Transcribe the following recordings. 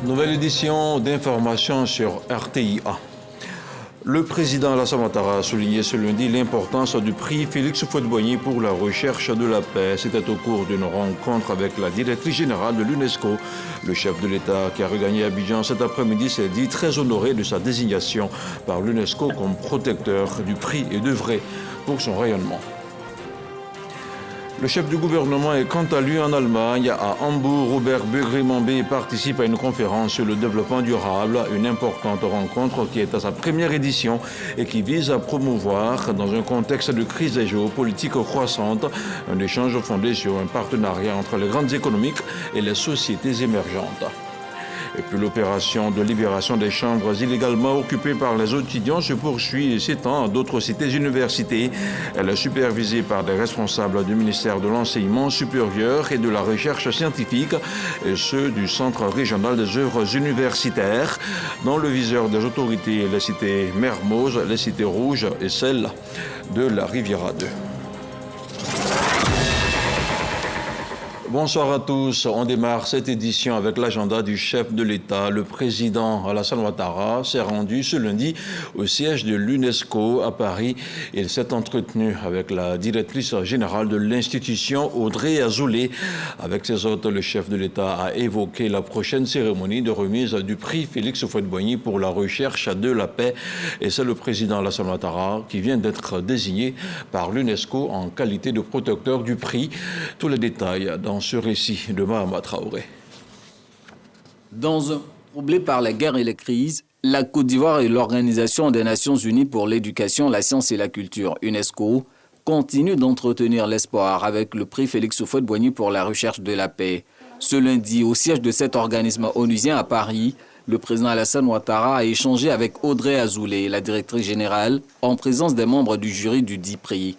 Nouvelle édition d'information sur RTIA. Le président Alassane Ouattara a souligné ce lundi l'importance du prix Félix Houphouët-Boigny pour la recherche de la paix. C'était au cours d'une rencontre avec la directrice générale de l'UNESCO. Le chef de l'État qui a regagné Abidjan cet après-midi s'est dit très honoré de sa désignation par l'UNESCO comme protecteur du prix et d'œuvrer pour son rayonnement. Le chef du gouvernement est quant à lui en Allemagne. À Hambourg, Robert Begré-Mambé participe à une conférence sur le développement durable, une importante rencontre qui est à sa première édition et qui vise à promouvoir, dans un contexte de crise géopolitique croissante, un échange fondé sur un partenariat entre les grandes économiques et les sociétés émergentes. Et puis l'opération de libération des chambres illégalement occupées par les étudiants se poursuit et s'étend à d'autres cités universités. Elle est supervisée par des responsables du ministère de l'Enseignement supérieur et de la Recherche scientifique et ceux du Centre régional des œuvres universitaires. Dans le viseur des autorités, les cités Mermoz, les cités Rouges et celle de la Riviera 2. Bonsoir à tous. On démarre cette édition avec l'agenda du chef de l'État. Le président Alassane Ouattara s'est rendu ce lundi au siège de l'UNESCO à Paris. Il s'est entretenu avec la directrice générale de l'institution, Audrey Azoulay. Avec ses hôtes, le chef de l'État a évoqué la prochaine cérémonie de remise du prix Félix Houphouët-Boigny pour la recherche de la paix. Et c'est le président Alassane Ouattara qui vient d'être désigné par l'UNESCO en qualité de protecteur du prix. Tous les détails dans ce récit de Mahama Traoré. Dans un troublé par la guerre et les crises, la Côte d'Ivoire et l'Organisation des Nations Unies pour l'éducation, la science et la culture, UNESCO, continuent d'entretenir l'espoir avec le prix Félix Houphouët-Boigny pour la recherche de la paix. Ce lundi, au siège de cet organisme onusien à Paris, le président Alassane Ouattara a échangé avec Audrey Azoulay, la directrice générale, en présence des membres du jury du dit prix.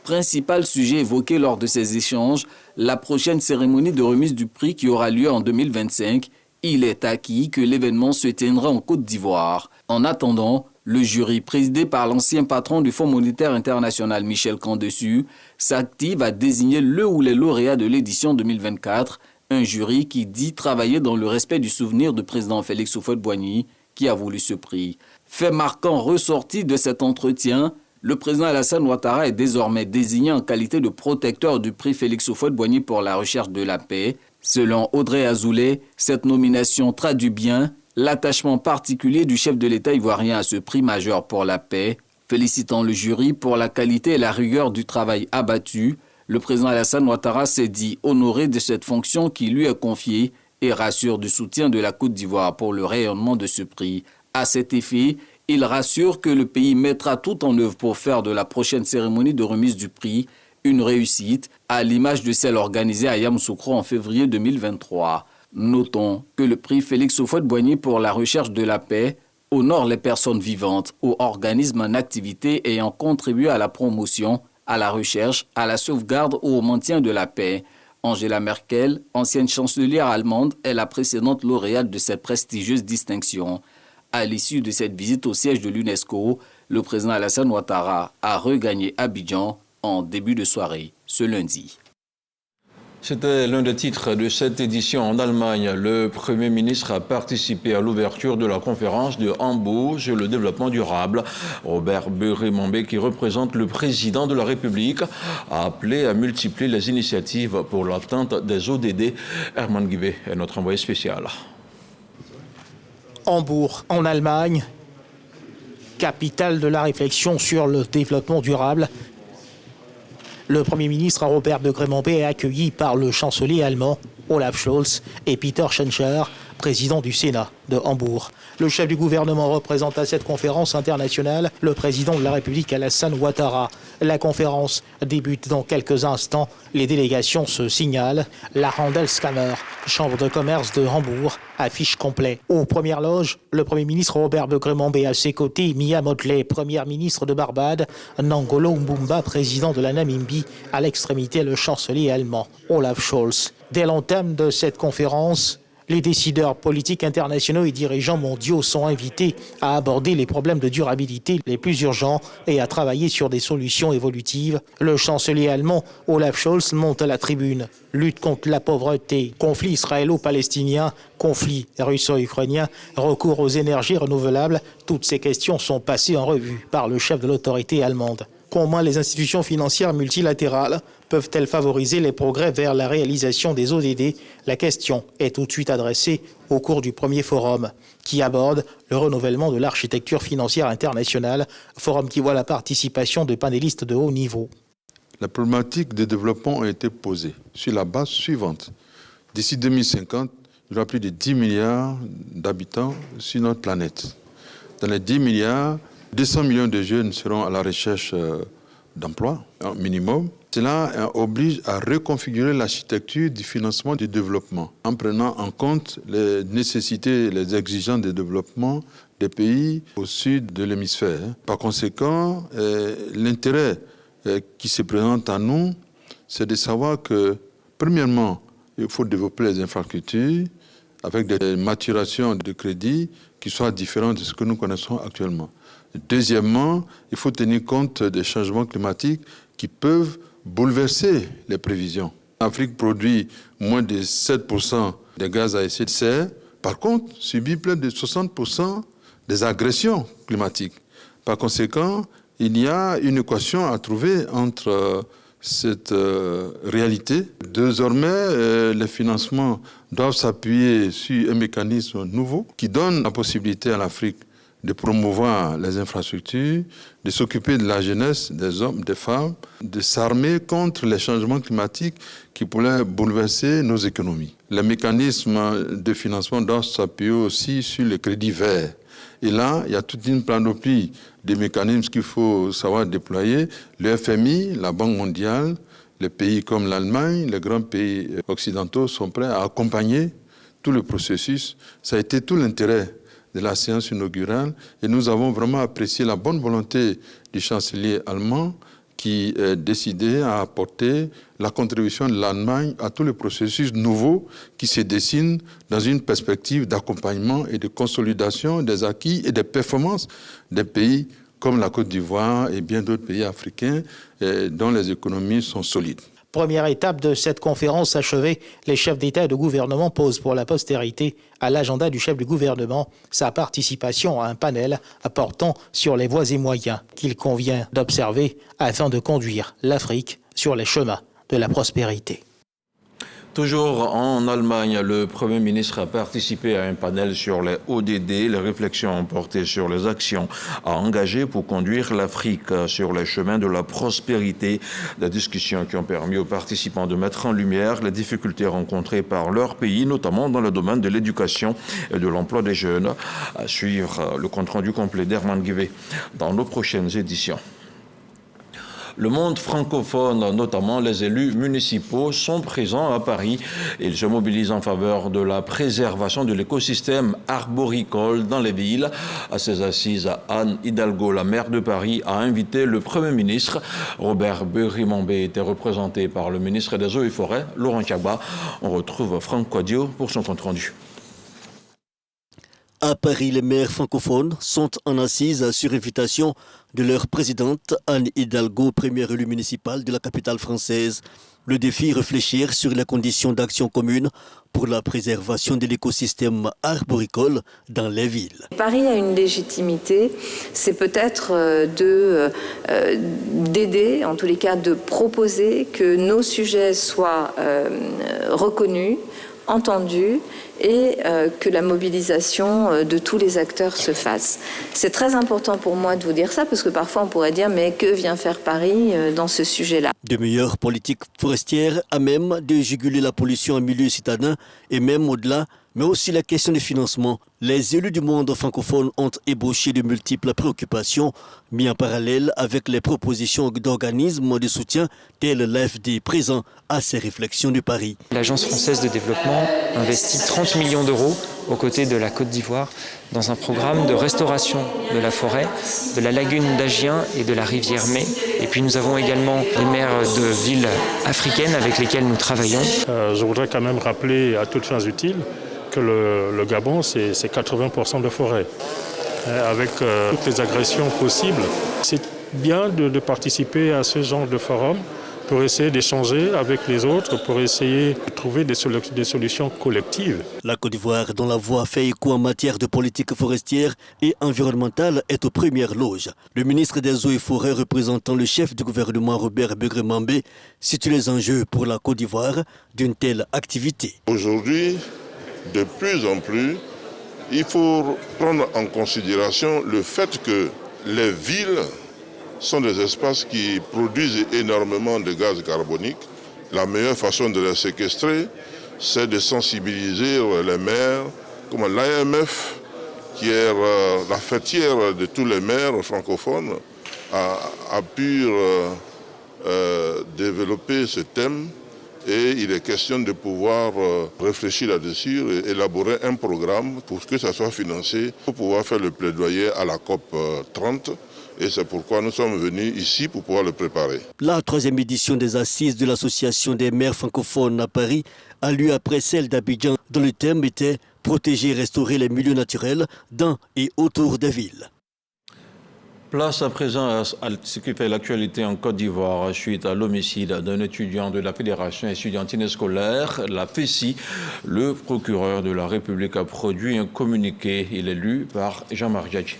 Principal sujet évoqué lors de ces échanges, la prochaine cérémonie de remise du prix qui aura lieu en 2025. Il est acquis que l'événement se tiendra en Côte d'Ivoire. En attendant, le jury, présidé par l'ancien patron du Fonds monétaire international Michel Camdessus, s'active à désigner le ou les lauréats de l'édition 2024, un jury qui dit travailler dans le respect du souvenir du président Félix Houphouët-Boigny qui a voulu ce prix. Fait marquant ressorti de cet entretien, le président Alassane Ouattara est désormais désigné en qualité de protecteur du prix Félix Houphouët-Boigny pour la recherche de la paix. Selon Audrey Azoulay, cette nomination traduit bien l'attachement particulier du chef de l'État ivoirien à ce prix majeur pour la paix. Félicitant le jury pour la qualité et la rigueur du travail abattu, le président Alassane Ouattara s'est dit honoré de cette fonction qui lui est confiée et rassure du soutien de la Côte d'Ivoire pour le rayonnement de ce prix. À cet effet, il rassure que le pays mettra tout en œuvre pour faire de la prochaine cérémonie de remise du prix une réussite, à l'image de celle organisée à Yamoussoukro en février 2023. Notons que le prix Félix Houphouët-Boigny pour la recherche de la paix honore les personnes vivantes ou organismes en activité ayant contribué à la promotion, à la recherche, à la sauvegarde ou au maintien de la paix. Angela Merkel, ancienne chancelière allemande, est la précédente lauréate de cette prestigieuse distinction. À l'issue de cette visite au siège de l'UNESCO, le président Alassane Ouattara a regagné Abidjan en début de soirée, ce lundi. C'était l'un des titres de cette édition en Allemagne. Le Premier ministre a participé à l'ouverture de la conférence de Hambourg sur le développement durable. Robert Begré-Mambé, qui représente le président de la République, a appelé à multiplier les initiatives pour l'atteinte des ODD. Herman Guibé est notre envoyé spécial. Hambourg, en Allemagne, capitale de la réflexion sur le développement durable. Le Premier ministre Robert Begré-Mambé est accueilli par le chancelier allemand Olaf Scholz et Peter Schenscher, président du Sénat de Hambourg. Le chef du gouvernement représente à cette conférence internationale le président de la République Alassane Ouattara. La conférence débute dans quelques instants. Les délégations se signalent. La Handelskammer, chambre de commerce de Hambourg, affiche complet. Aux premières loges, le Premier ministre Robert Begré-Mambé, à ses côtés Mia Mottley, première ministre de Barbade, Nangolo Mbumba, président de la Namibie, à l'extrémité le chancelier allemand Olaf Scholz. Dès l'entame de cette conférence, Les décideurs politiques internationaux et dirigeants mondiaux sont invités à aborder les problèmes de durabilité les plus urgents et à travailler sur des solutions évolutives. Le chancelier allemand Olaf Scholz monte à la tribune. Lutte contre la pauvreté, conflit israélo-palestinien, conflit russo-ukrainien, recours aux énergies renouvelables, toutes ces questions sont passées en revue par le chef de l'autorité allemande. Comment les institutions financières multilatérales peuvent-elles favoriser les progrès vers la réalisation des ODD? La question est tout de suite adressée au cours du premier forum qui aborde le renouvellement de l'architecture financière internationale, forum qui voit la participation de panélistes de haut niveau. La problématique de développement a été posée sur la base suivante. D'ici 2050, il y aura plus de 10 milliards d'habitants sur notre planète. Dans les 10 milliards, 200 millions de jeunes seront à la recherche d'emploi, un minimum. Cela oblige à reconfigurer l'architecture du financement du développement en prenant en compte les nécessités, les exigences de développement des pays au sud de l'hémisphère. Par conséquent, l'intérêt qui se présente à nous, c'est de savoir que, premièrement, il faut développer les infrastructures avec des maturations de crédit qui soient différentes de ce que nous connaissons actuellement. Deuxièmement, il faut tenir compte des changements climatiques qui peuvent bouleverser les prévisions. L'Afrique produit moins de 7% des gaz à effet de serre. Par contre, subit près de 60% des agressions climatiques. Par conséquent, il y a une équation à trouver entre cette réalité. Désormais, les financements doivent s'appuyer sur un mécanisme nouveau qui donne la possibilité à l'Afrique de promouvoir les infrastructures, de s'occuper de la jeunesse, des hommes, des femmes, de s'armer contre les changements climatiques qui pourraient bouleverser nos économies. Les mécanismes de financement doivent s'appuyer aussi sur le crédit vert. Et là, il y a toute une panoplie de mécanismes qu'il faut savoir déployer. Le FMI, la Banque mondiale, les pays comme l'Allemagne, les grands pays occidentaux sont prêts à accompagner tout le processus. Ça a été tout l'intérêt de la séance inaugurale et nous avons vraiment apprécié la bonne volonté du chancelier allemand qui est décidé à apporter la contribution de l'Allemagne à tous les processus nouveaux qui se dessinent dans une perspective d'accompagnement et de consolidation des acquis et des performances des pays comme la Côte d'Ivoire et bien d'autres pays africains dont les économies sont solides. Première étape de cette conférence achevée, les chefs d'État et de gouvernement posent pour la postérité à l'agenda du chef du gouvernement sa participation à un panel portant sur les voies et moyens qu'il convient d'observer afin de conduire l'Afrique sur les chemins de la prospérité. Toujours en Allemagne, le Premier ministre a participé à un panel sur les ODD. Les réflexions ont porté sur les actions à engager pour conduire l'Afrique sur les chemins de la prospérité. Des discussions qui ont permis aux participants de mettre en lumière les difficultés rencontrées par leur pays, notamment dans le domaine de l'éducation et de l'emploi des jeunes. À suivre le compte-rendu complet d'Herman Guivet dans nos prochaines éditions. Le monde francophone, notamment les élus municipaux, sont présents à Paris. Ils se mobilisent en faveur de la préservation de l'écosystème arboricole dans les villes. À ces assises, Anne Hidalgo, la maire de Paris, a invité le Premier ministre. Robert Beugry-Mambé était représenté par le ministre des Eaux et Forêts, Laurent Kagba. On retrouve Franck Quadio pour son compte-rendu. À Paris, les maires francophones sont en assise sur invitation de leur présidente Anne Hidalgo, première élue municipale de la capitale française. Le défi, réfléchir sur les conditions d'action commune pour la préservation de l'écosystème arboricole dans les villes. Paris a une légitimité, c'est peut-être d'aider, en tous les cas de proposer que nos sujets soient reconnus, entendus et que la mobilisation de tous les acteurs se fasse. C'est très important pour moi de vous dire ça parce que parfois on pourrait dire mais que vient faire Paris dans ce sujet-là? De meilleures politiques forestières à même de juguler la pollution en milieu citadin et même au-delà, mais aussi la question du financement. Les élus du monde francophone ont ébauché de multiples préoccupations, mis en parallèle avec les propositions d'organismes de soutien tels l'AFD présent à ces réflexions de Paris. L'Agence française de développement investit 30 millions d'euros aux côtés de la Côte d'Ivoire dans un programme de restauration de la forêt, de la lagune d'Agien et de la rivière Mai. Et puis nous avons également les maires de villes africaines avec lesquelles nous travaillons. Je voudrais quand même rappeler à toutes fins utiles que le Gabon, c'est 80% de forêt. Avec toutes les agressions possibles, c'est bien de participer à ce genre de forum pour essayer d'échanger avec les autres, pour essayer de trouver des solutions collectives. La Côte d'Ivoire, dont la voix fait écho en matière de politique forestière et environnementale, est aux premières loges. Le ministre des Eaux et Forêts, représentant le chef du gouvernement Robert Begré-Mambé, situe les enjeux pour la Côte d'Ivoire d'une telle activité. Aujourd'hui, de plus en plus, il faut prendre en considération le fait que les villes sont des espaces qui produisent énormément de gaz carbonique. La meilleure façon de les séquestrer, c'est de sensibiliser les maires, comme l'AMF, qui est la fêtière de tous les maires francophones, a pu développer ce thème. Et il est question de pouvoir réfléchir là-dessus et élaborer un programme pour que ça soit financé, pour pouvoir faire le plaidoyer à la COP 30. Et c'est pourquoi nous sommes venus ici pour pouvoir le préparer. La 3e édition des assises de l'Association des maires francophones à Paris a lieu après celle d'Abidjan, dont le thème était « Protéger et restaurer les milieux naturels dans et autour des villes ». Place à présent à ce qui fait l'actualité en Côte d'Ivoire suite à l'homicide d'un étudiant de la Fédération estudiantine scolaire, la FESI. Le procureur de la République a produit un communiqué. Il est lu par Jean-Marc Djadji.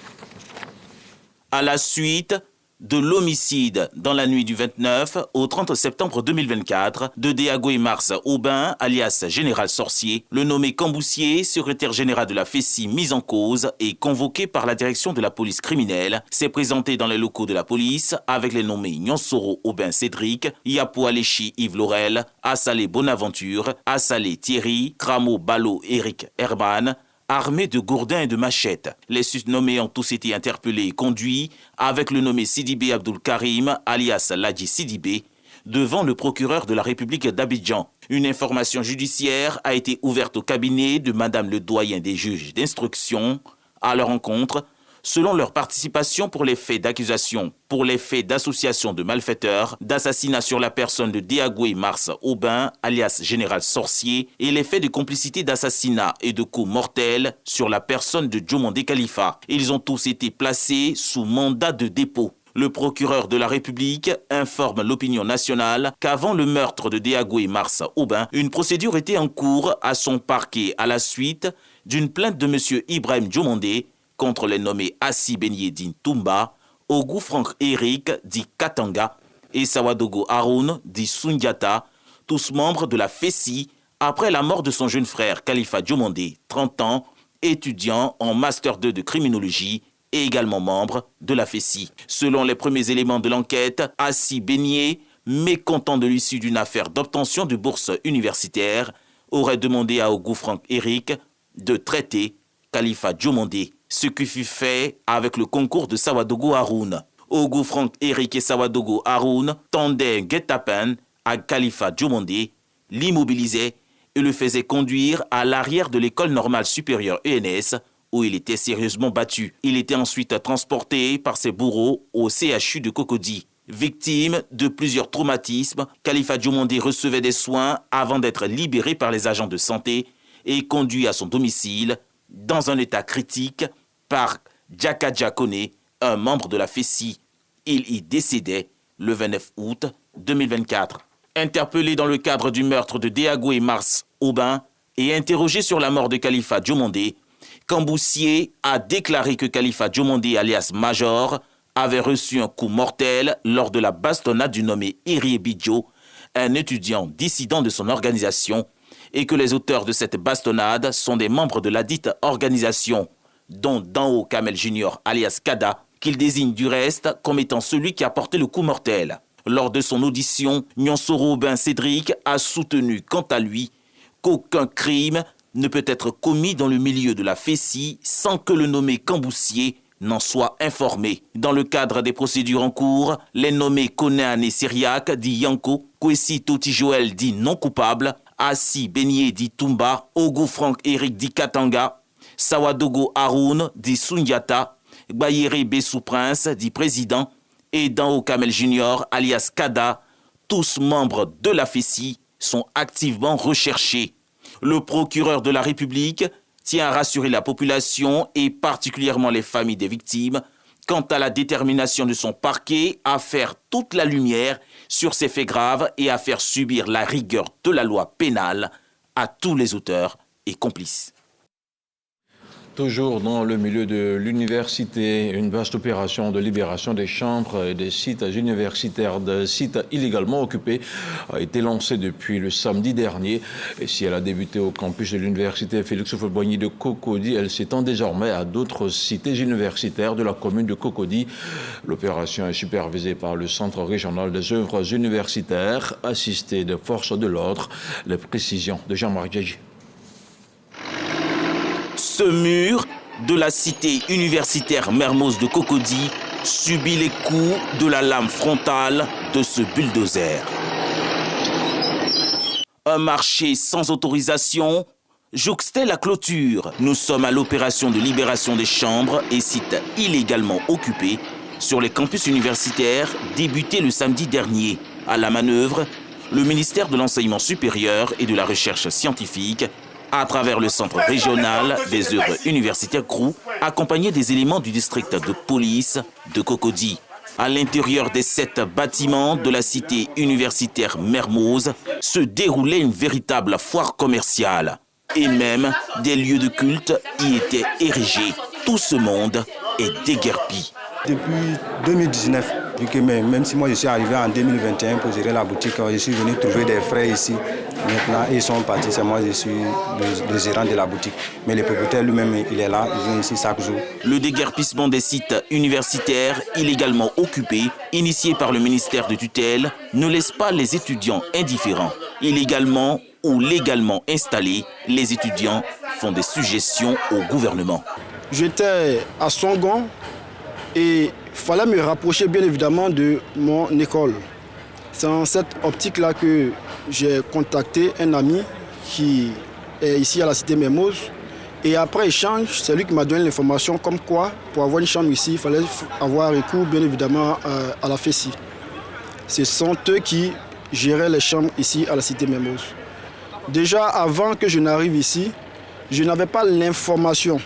À la suite de l'homicide dans la nuit du 29 au 30 septembre 2024 de Déagoé Mars Aubin, alias Général Sorcier, le nommé Camboussier, secrétaire général de la FESI mis en cause et convoqué par la direction de la police criminelle, s'est présenté dans les locaux de la police avec les nommés Nyonsoro Aubin Cédric, Yapo Aléchi Yves Laurel, Assalé Bonaventure, Assalé Thierry, Cramo Balo Eric Herman, armés de gourdins et de machettes. Les surnommés ont tous été interpellés et conduits avec le nommé Sidibé Abdul Karim, alias Ladji Sidibé, devant le procureur de la République d'Abidjan. Une information judiciaire a été ouverte au cabinet de Madame le doyen des juges d'instruction à leur encontre, selon leur participation pour les faits d'accusation, pour les faits d'association de malfaiteurs, d'assassinat sur la personne de Déagoé Mars Aubin, alias Général Sorcier, et les faits de complicité d'assassinat et de coups mortels sur la personne de Djomandé Khalifa. Ils ont tous été placés sous mandat de dépôt. Le procureur de la République informe l'opinion nationale qu'avant le meurtre de Déagoé Mars Aubin, une procédure était en cours à son parquet à la suite d'une plainte de M. Ibrahim Djomandé contre les nommés Assi Benyé dit Toumba, Ogou Franck Eric dit Katanga et Sawadogo Haroun dit Sundiata, tous membres de la FESI, après la mort de son jeune frère Khalifa Djomandé, 30 ans, étudiant en Master 2 de criminologie et également membre de la FESI. Selon les premiers éléments de l'enquête, Assi Benyé, mécontent de l'issue d'une affaire d'obtention de bourse universitaire, aurait demandé à Ogou Franck Eric de traiter Khalifa Djomandé, ce qui fut fait avec le concours de Sawadogo Haroun. Ogou Franck Eric et Sawadogo Haroun tendaient un guet-apens à Khalifa Djomandé, l'immobilisaient et le faisaient conduire à l'arrière de l'école normale supérieure ENS, où il était sérieusement battu. Il était ensuite transporté par ses bourreaux au CHU de Cocody. Victime de plusieurs traumatismes, Khalifa Djomandé recevait des soins avant d'être libéré par les agents de santé et conduit à son domicile dans un état critique par Djaka Djakone, un membre de la FESI. Il y décédait le 29 août 2024. Interpellé dans le cadre du meurtre de Déagoé Mars Aubin et interrogé sur la mort de Khalifa Djomandé, Camboussier a déclaré que Khalifa Djomandé, alias Major, avait reçu un coup mortel lors de la bastonnade du nommé Iri Bidjo, un étudiant dissident de son organisation, et que les auteurs de cette bastonnade sont des membres de la dite organisation, dont Danho Kamel Junior alias Kada, qu'il désigne du reste comme étant celui qui a porté le coup mortel. Lors de son audition, Nyonsoro Aubin Cédric a soutenu quant à lui qu'aucun crime ne peut être commis dans le milieu de la FESI sans que le nommé Camboussier n'en soit informé. Dans le cadre des procédures en cours, les nommés Konan et Syriac, dit Yanko, Kwesi Toti Joël, dit non coupable, Assi Benye dit Tumba, Ogo Frank Eric dit Katanga, Sawadogo Haroun dit Sundiata, Gbayere Bessou Prince dit président et Danho Kamel Junior alias Kada, tous membres de la FESI, sont activement recherchés. Le procureur de la République tient à rassurer la population et particulièrement les familles des victimes quant à la détermination de son parquet à faire toute la lumière sur ces faits graves et à faire subir la rigueur de la loi pénale à tous les auteurs et complices. Toujours dans le milieu de l'université, une vaste opération de libération des chambres et des sites universitaires, de sites illégalement occupés, a été lancée depuis le samedi dernier. Et si elle a débuté au campus de l'université Félix Houphouët-Boigny de Cocody, elle s'étend désormais à d'autres cités universitaires de la commune de Cocody. L'opération est supervisée par le Centre régional des œuvres universitaires, assisté de forces de l'ordre. Les précisions de Jean-Marc Djadji. Ce mur de la cité universitaire Mermoz de Cocody subit les coups de la lame frontale de ce bulldozer. Un marché sans autorisation jouxtait la clôture. Nous sommes à l'opération de libération des chambres et sites illégalement occupés sur les campus universitaires débutée le samedi dernier. À la manœuvre, le ministère de l'Enseignement supérieur et de la Recherche scientifique à travers le centre régional des œuvres universitaires CROU, accompagné des éléments du district de police de Cocody. À l'intérieur des 7 bâtiments de la cité universitaire Mermoz se déroulait une véritable foire commerciale. Et même des lieux de culte y étaient érigés. Tout ce monde est déguerpi. Depuis 2019, vu que même si moi je suis arrivé en 2021 pour gérer la boutique, je suis venu trouver des frères ici. Maintenant, ils sont partis, c'est moi je suis le gérant de la boutique. Mais le propriétaire lui-même, il est là, il vient ici chaque jour. Le déguerpissement des sites universitaires illégalement occupés, initié par le ministère de tutelle, ne laisse pas les étudiants indifférents. Illégalement ou légalement installés, les étudiants font des suggestions au gouvernement. J'étais à Songon et il fallait me rapprocher bien évidemment de mon école. C'est dans cette optique-là que j'ai contacté un ami qui est ici à la cité Mermoz. Et après échange, c'est lui qui m'a donné l'information comme quoi, pour avoir une chambre ici, il fallait avoir recours bien évidemment à la FESI. Ce sont eux qui géraient les chambres ici à la cité Mermoz. Déjà avant que je n'arrive ici, je n'avais pas l'information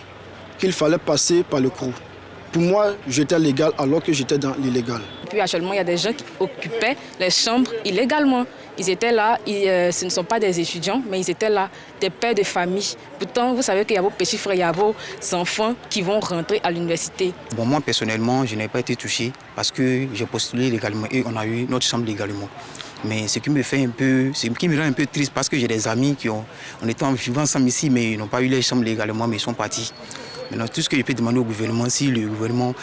qu'il fallait passer par le CROU. Pour moi, j'étais légal alors que j'étais dans l'illégal. Puis actuellement, il y a des gens qui occupaient les chambres illégalement. Ils étaient là, ce ne sont pas des étudiants, mais ils étaient là, des pères de famille. Pourtant, vous savez qu'il y a vos petits frères, il y a vos enfants qui vont rentrer à l'université. Bon, moi, personnellement, je n'ai pas été touché parce que j'ai postulé légalement et on a eu notre chambre légalement. Mais ce qui me rend un peu triste parce que j'ai des amis on était en vivant ensemble ici, mais ils n'ont pas eu les chambres légalement, mais ils sont partis. Maintenant, tout ce que je peux demander au gouvernement, si le gouvernement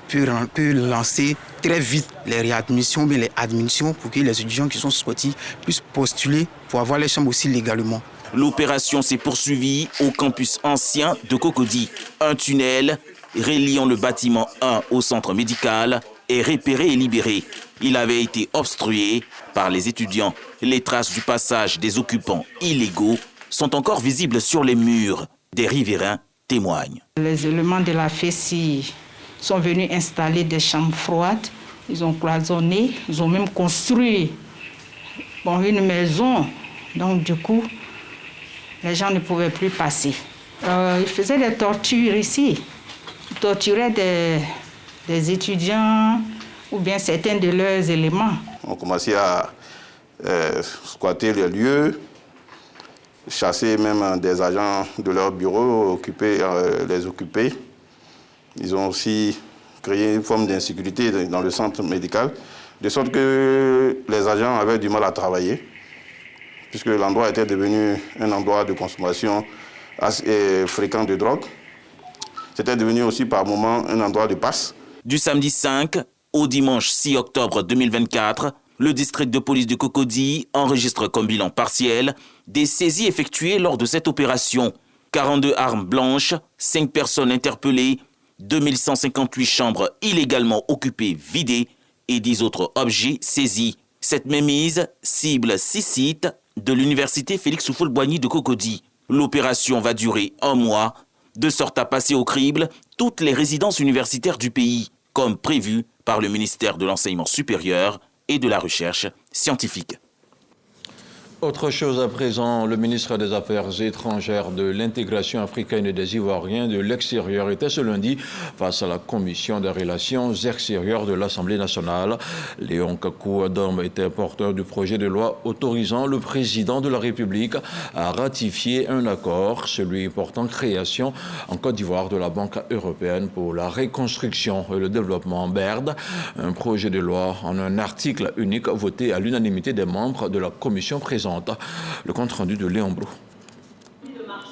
peut lancer très vite les réadmissions, mais les admissions pour que les étudiants qui sont sortis puissent postuler pour avoir les chambres aussi légalement. L'opération s'est poursuivie au campus ancien de Cocody. Un tunnel reliant le bâtiment 1 au centre médical est repéré et libéré. Il avait été obstrué par les étudiants. Les traces du passage des occupants illégaux sont encore visibles sur les murs. Des riverains témoignent. Les éléments de la FESI sont venus installer des chambres froides. Ils ont cloisonné, ils ont même construit une maison. Donc du coup, les gens ne pouvaient plus passer. Ils faisaient des tortures ici. Ils torturaient des étudiants ou bien certains de leurs éléments. On commençait à squatter les lieux, chasser même des agents de leur bureau, les occuper. Ils ont aussi créé une forme d'insécurité dans le centre médical, de sorte que les agents avaient du mal à travailler, puisque l'endroit était devenu un endroit de consommation assez fréquent de drogue. C'était devenu aussi par moments un endroit de passe. Du samedi 5 au dimanche 6 octobre 2024, le district de police de Cocody enregistre comme bilan partiel des saisies effectuées lors de cette opération. 42 armes blanches, 5 personnes interpellées, 2158 chambres illégalement occupées vidées et 10 autres objets saisis. Cette mémise cible 6 sites de l'université Félix Houphouët-Boigny de Cocody. L'opération va durer 1 mois, de sorte à passer au crible toutes les résidences universitaires du pays, comme prévu par le ministère de l'Enseignement supérieur et de la Recherche scientifique. Autre chose à présent, le ministre des Affaires étrangères, de l'intégration africaine et des Ivoiriens de l'extérieur était ce lundi face à la commission des relations extérieures de l'Assemblée nationale. Léon Kakou-Adam était porteur du projet de loi autorisant le président de la République à ratifier un accord, celui portant création en Côte d'Ivoire de la Banque européenne pour la reconstruction et le développement BERD. Un projet de loi en un article unique voté à l'unanimité des membres de la commission présente. Le compte-rendu de Léon Brou.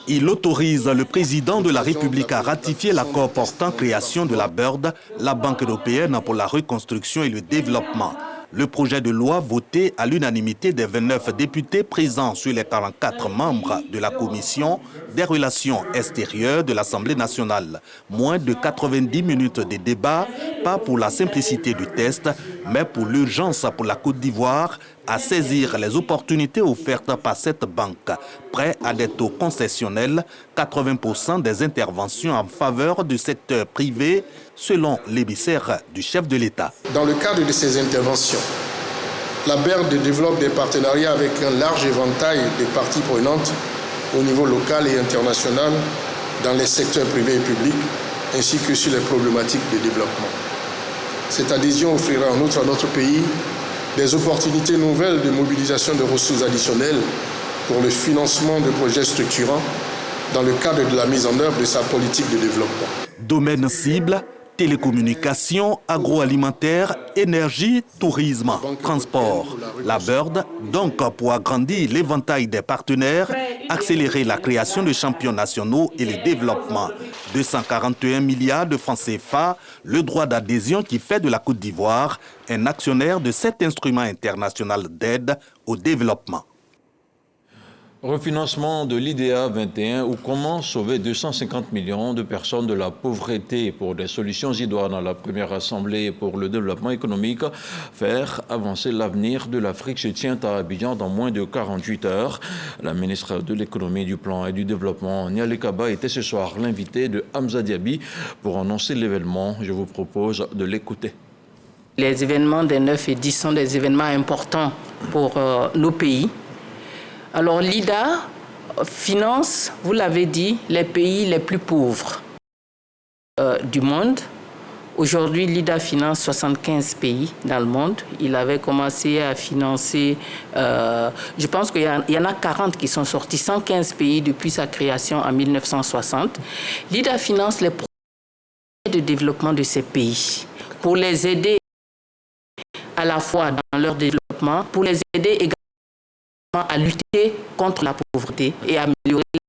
Il autorise le président de la République à ratifier l'accord portant création de la BERD, la Banque européenne pour la reconstruction et le développement. Le projet de loi voté à l'unanimité des 29 députés présents sur les 44 membres de la Commission des relations extérieures de l'Assemblée nationale. Moins de 90 minutes de débat, pas pour la simplicité du test, mais pour l'urgence pour la Côte d'Ivoire à saisir les opportunités offertes par cette banque. Prêt à des taux concessionnels, 80% des interventions en faveur du secteur privé, selon l'émissaire du chef de l'État. Dans le cadre de ces interventions, la BERD développe des partenariats avec un large éventail de parties prenantes au niveau local et international dans les secteurs privés et publics, ainsi que sur les problématiques de développement. Cette adhésion offrira en outre à notre pays des opportunités nouvelles de mobilisation de ressources additionnelles pour le financement de projets structurants dans le cadre de la mise en œuvre de sa politique de développement. Domaine cible, télécommunications, agroalimentaire, énergie, tourisme, transport. La BERD, donc pour agrandir l'éventail des partenaires, accélérer la création de champions nationaux et le développement. 241 milliards de francs CFA, le droit d'adhésion qui fait de la Côte d'Ivoire un actionnaire de cet instrument international d'aide au développement. Refinancement de l'IDEA 21 ou comment sauver 250 millions de personnes de la pauvreté pour des solutions idoines à la première assemblée pour le développement économique. Faire avancer l'avenir de l'Afrique se tient à Abidjan dans moins de 48 heures. La ministre de l'économie, du plan et du développement, Niale Kaba, était ce soir l'invité de Hamza Diaby pour annoncer l'événement. Je vous propose de l'écouter. Les événements des 9 et 10 sont des événements importants pour nos pays. Alors l'IDA finance, vous l'avez dit, les pays les plus pauvres du monde. Aujourd'hui, l'IDA finance 75 pays dans le monde. Il avait commencé à financer, je pense qu'il y en a 40 qui sont sortis, 115 pays depuis sa création en 1960. L'IDA finance les projets de développement de ces pays pour les aider à la fois dans leur développement, pour les aider également à lutter contre la pauvreté et à améliorer les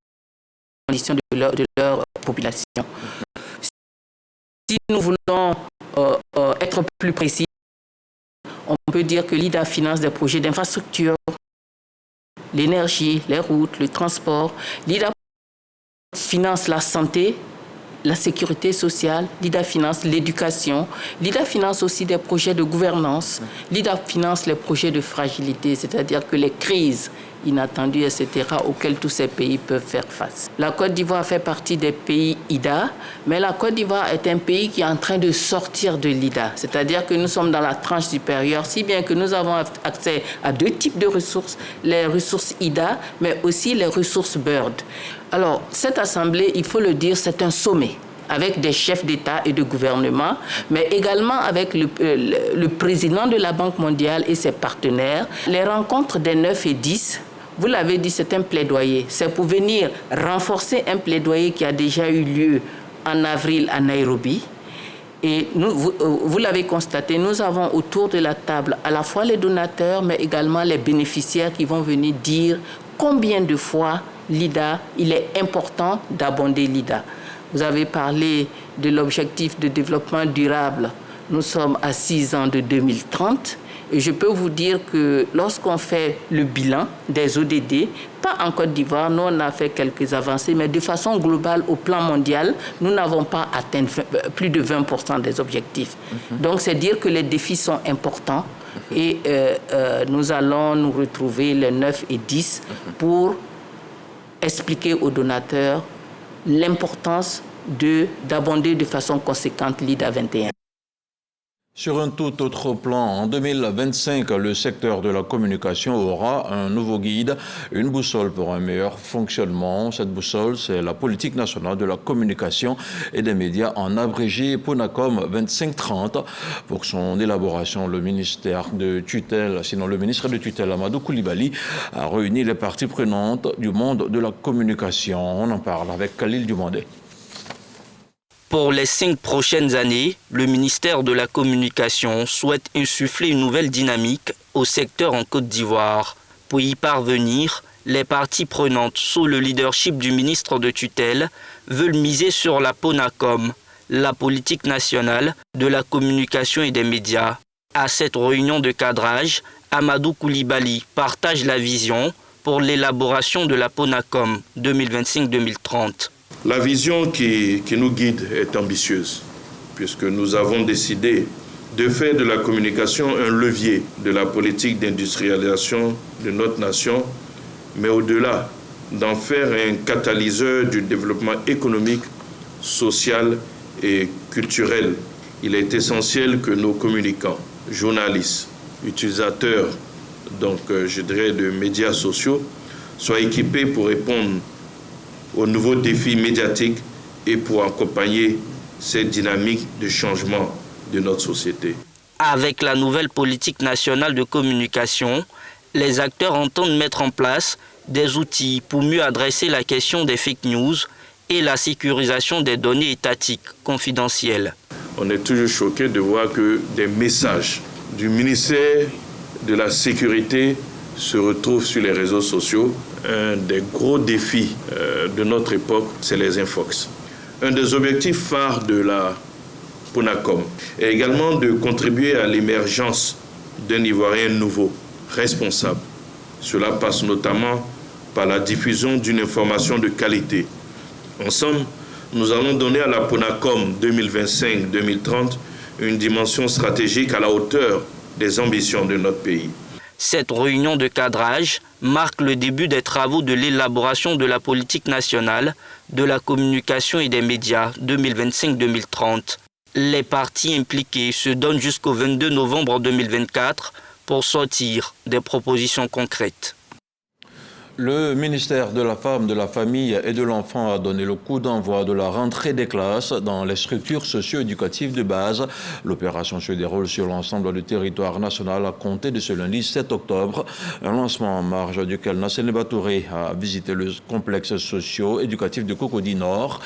conditions de leur population. Si nous voulons être plus précis, on peut dire que l'IDA finance des projets d'infrastructure, l'énergie, les routes, le transport. L'IDA finance la santé, la sécurité sociale, l'IDA finance l'éducation, l'IDA finance aussi des projets de gouvernance, l'IDA finance les projets de fragilité, c'est-à-dire que les crises inattendues, etc., auxquelles tous ces pays peuvent faire face. La Côte d'Ivoire fait partie des pays IDA, mais la Côte d'Ivoire est un pays qui est en train de sortir de l'IDA, c'est-à-dire que nous sommes dans la tranche supérieure, si bien que nous avons accès à 2 types de ressources, les ressources IDA, mais aussi les ressources BERD. Alors, cette assemblée, il faut le dire, c'est un sommet avec des chefs d'État et de gouvernement, mais également avec le président de la Banque mondiale et ses partenaires. Les rencontres des 9 et 10, vous l'avez dit, c'est un plaidoyer. C'est pour venir renforcer un plaidoyer qui a déjà eu lieu en avril à Nairobi. Et vous l'avez constaté, nous avons autour de la table à la fois les donateurs, mais également les bénéficiaires qui vont venir dire combien de fois l'IDA, il est important d'abonder l'IDA. Vous avez parlé de l'objectif de développement durable. Nous sommes à 6 ans de 2030. Et je peux vous dire que lorsqu'on fait le bilan des ODD, pas en Côte d'Ivoire, nous on a fait quelques avancées, mais de façon globale au plan mondial, nous n'avons pas atteint plus de 20% des objectifs. Donc c'est dire que les défis sont importants et nous allons nous retrouver les 9 et 10 pour expliquer aux donateurs l'importance d'abonder de façon conséquente l'IDA 21. Sur un tout autre plan, en 2025, le secteur de la communication aura un nouveau guide, une boussole pour un meilleur fonctionnement. Cette boussole, c'est la politique nationale de la communication et des médias, en abrégé PONACOM 2530. Pour son élaboration, le ministère de tutelle, sinon le ministre de tutelle Amadou Koulibaly, a réuni les parties prenantes du monde de la communication. On en parle avec Khalil Dumandé. Pour les 5 prochaines années, le ministère de la Communication souhaite insuffler une nouvelle dynamique au secteur en Côte d'Ivoire. Pour y parvenir, les parties prenantes, sous le leadership du ministre de tutelle, veulent miser sur la PONACOM, la politique nationale de la communication et des médias. À cette réunion de cadrage, Amadou Koulibaly partage la vision pour l'élaboration de la PONACOM 2025-2030. La vision qui nous guide est ambitieuse, puisque nous avons décidé de faire de la communication un levier de la politique d'industrialisation de notre nation, mais au-delà, d'en faire un catalyseur du développement économique, social et culturel. Il est essentiel que nos communicants, journalistes, utilisateurs, donc je dirais de médias sociaux, soient équipés pour répondre aux nouveaux défis médiatiques et pour accompagner cette dynamique de changement de notre société. Avec la nouvelle politique nationale de communication, les acteurs entendent mettre en place des outils pour mieux adresser la question des fake news et la sécurisation des données étatiques confidentielles. On est toujours choqué de voir que des messages du ministère de la Sécurité se retrouvent sur les réseaux sociaux. Un des gros défis de notre époque, c'est les infox. Un des objectifs phares de la PONACOM est également de contribuer à l'émergence d'un Ivoirien nouveau, responsable. Cela passe notamment par la diffusion d'une information de qualité. Ensemble, nous allons donner à la PONACOM 2025-2030 une dimension stratégique à la hauteur des ambitions de notre pays. Cette réunion de cadrage marque le début des travaux de l'élaboration de la politique nationale de la communication et des médias 2025-2030. Les parties impliquées se donnent jusqu'au 22 novembre 2024 pour sortir des propositions concrètes. Le ministère de la Femme, de la Famille et de l'Enfant a donné le coup d'envoi de la rentrée des classes dans les structures socio-éducatives de base. L'opération se déroule sur l'ensemble du territoire national à compter de ce lundi 7 octobre. Un lancement en marge duquel Nassene Batouré a visité le complexe socio-éducatif de Cocody Nord.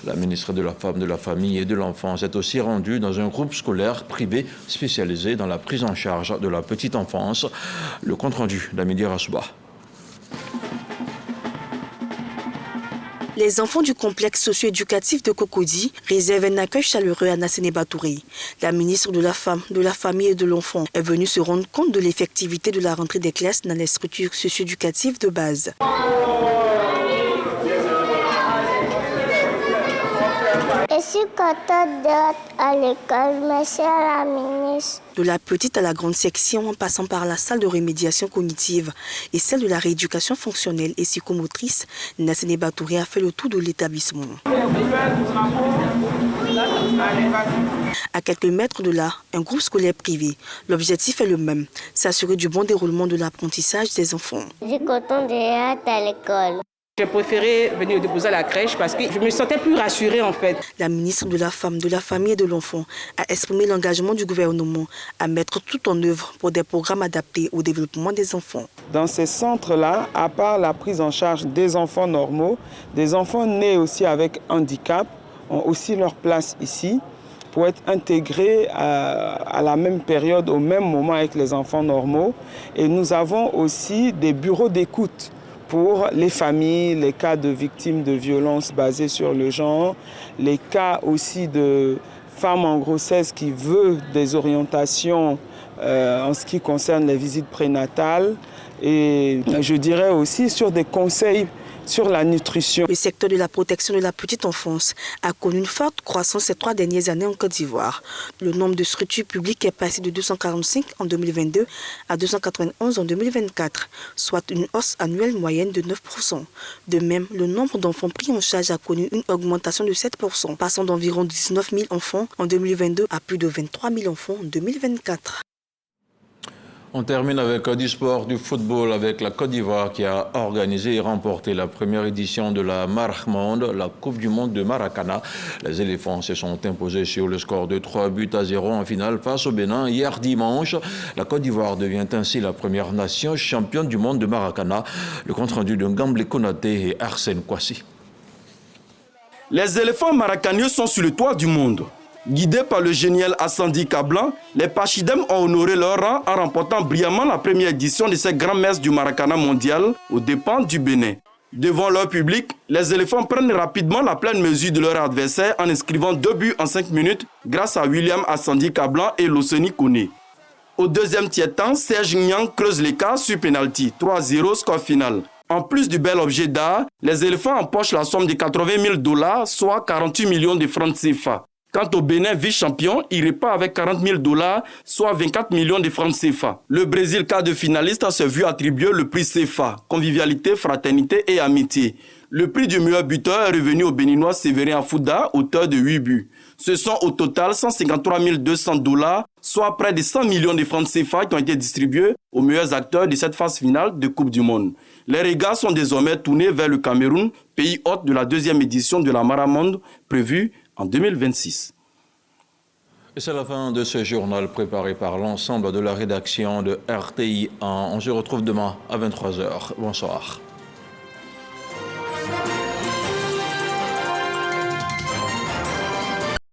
La ministre de la Femme, de la Famille et de l'Enfant s'est aussi rendue dans un groupe scolaire privé spécialisé dans la prise en charge de la petite enfance. Le compte-rendu d'Amélie Rassouba. Les enfants du complexe socio-éducatif de Cocody réservent un accueil chaleureux à Nassene Batouré. La ministre de la Femme, de la Famille et de l'Enfant est venue se rendre compte de l'effectivité de la rentrée des classes dans les structures socio-éducatives de base. Je suis contente d'être à l'école. Merci à la ministre. De la petite à la grande section, en passant par la salle de remédiation cognitive et celle de la rééducation fonctionnelle et psychomotrice, Nassene Batouré a fait le tour de l'établissement. À quelques mètres de là, un groupe scolaire privé. L'objectif est le même, s'assurer du bon déroulement de l'apprentissage des enfants. Je suis contente d'être à l'école. J'ai préféré venir déposer à la crèche parce que je me sentais plus rassurée en fait. La ministre de la Femme, de la Famille et de l'Enfant a exprimé l'engagement du gouvernement à mettre tout en œuvre pour des programmes adaptés au développement des enfants. Dans ces centres-là, à part la prise en charge des enfants normaux, des enfants nés aussi avec handicap ont aussi leur place ici pour être intégrés à la même période, au même moment avec les enfants normaux. Et nous avons aussi des bureaux d'écoute pour les familles, les cas de victimes de violences basées sur le genre, les cas aussi de femme en grossesse qui veut des orientations en ce qui concerne les visites prénatales et je dirais aussi sur des conseils sur la nutrition. Le secteur de la protection de la petite enfance a connu une forte croissance ces 3 dernières années en Côte d'Ivoire. Le nombre de structures publiques est passé de 245 en 2022 à 291 en 2024, soit une hausse annuelle moyenne de 9%. De même, le nombre d'enfants pris en charge a connu une augmentation de 7%, passant d'environ 19 000 enfants en 2022 à plus de 23 000 enfants en 2024. On termine avec du sport, du football, avec la Côte d'Ivoire qui a organisé et remporté la première édition de la Marachmonde, la Coupe du Monde de Maracana. Les éléphants se sont imposés sur le score de 3-0 en finale face au Bénin hier dimanche. La Côte d'Ivoire devient ainsi la première nation championne du monde de Maracana. Le compte-rendu de Ngamble Konaté et Arsène Kwasi. Les éléphants maracanieux sont sur le toit du monde. Guidés par le génial Assandi Kablan, les Pachidem ont honoré leur rang en remportant brillamment la première édition de cette grande messe du Maracana mondial aux dépens du Bénin. Devant leur public, les éléphants prennent rapidement la pleine mesure de leur adversaire en inscrivant 2 buts en 5 minutes grâce à William Assandi Kablan et Loseni Kone. Au deuxième tiers-temps, Serge Nyang creuse l'écart sur penalty, 3-0 score final. En plus du bel objet d'art, les éléphants empochent la somme de $80 000, soit 48 millions de francs CFA. Quant au Bénin vice-champion, il repart avec $40 000, soit 24 millions de francs CFA. Le Brésil, quart de finaliste, s'est vu attribuer le prix CFA, convivialité, fraternité et amitié. Le prix du meilleur buteur est revenu au Béninois Séverin Afouda, auteur de 8 buts. Ce sont au total $153 200, soit près de 100 millions de francs CFA qui ont été distribués aux meilleurs acteurs de cette phase finale de Coupe du Monde. Les regards sont désormais tournés vers le Cameroun, pays hôte de la 2e édition de la Marachmonde prévue en 2026. Et c'est la fin de ce journal préparé par l'ensemble de la rédaction de RTI1. On se retrouve demain à 23h. Bonsoir.